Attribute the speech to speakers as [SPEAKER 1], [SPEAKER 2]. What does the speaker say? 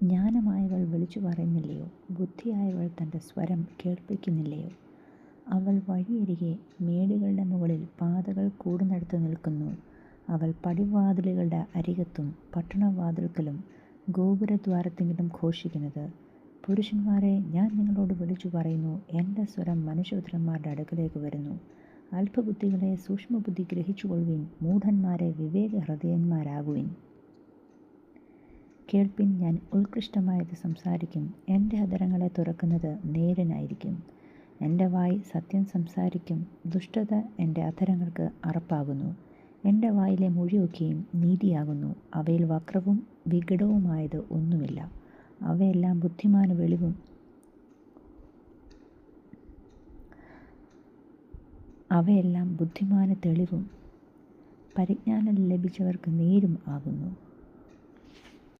[SPEAKER 1] ജ്ഞാനമായവൾ വിളിച്ചു പറയുന്നില്ലയോ? ബുദ്ധിയായവൾ തൻ്റെ സ്വരം കേൾപ്പിക്കുന്നില്ലയോ? അവൾ വഴിയരികെ മേടുകളുടെ മുകളിൽ പാതകൾ കൂടുന്നിടത്ത് നിൽക്കുന്നു. അവൾ പടിവാതിലുകളുടെ അരികത്തും പട്ടണവാതിൽക്കലും ഗോപുരദ്വാരത്തിങ്കിലും ഘോഷിക്കുന്നത്: പുരുഷന്മാരെ, ഞാൻ നിങ്ങളോട് വിളിച്ചു പറയുന്നു, എൻ്റെ സ്വരം മനുഷ്യപുത്രന്മാരുടെ അടുക്കലേക്ക് വരുന്നു. അല്പബുദ്ധികളെ, സൂക്ഷ്മബുദ്ധി ഗ്രഹിച്ചുകൊള്ളുവിൻ. മൂഢന്മാരെ, വിവേകഹൃദയന്മാരാകുവിൻ. കേൾപ്പിൻ, ഞാൻ ഉത്കൃഷ്ടമായത് സംസാരിക്കും. എൻ്റെ അധരങ്ങളെ തുറക്കുന്നത് നേരിനായിരിക്കും. എൻ്റെ വായ് സത്യം സംസാരിക്കും. ദുഷ്ടത എൻ്റെ അധരങ്ങൾക്ക് അറപ്പാകുന്നു. എൻ്റെ വായിലെ മൊഴിയൊക്കെയും നീതിയാകുന്നു. അവയിൽ വക്രവും വികടവുമായത് ഒന്നുമില്ല. അവയെല്ലാം ബുദ്ധിമാന് വെളിവും അവയെല്ലാം ബുദ്ധിമാന് തെളിവും പരിജ്ഞാനം ലഭിച്ചവർക്ക് നേരും ആകുന്നു.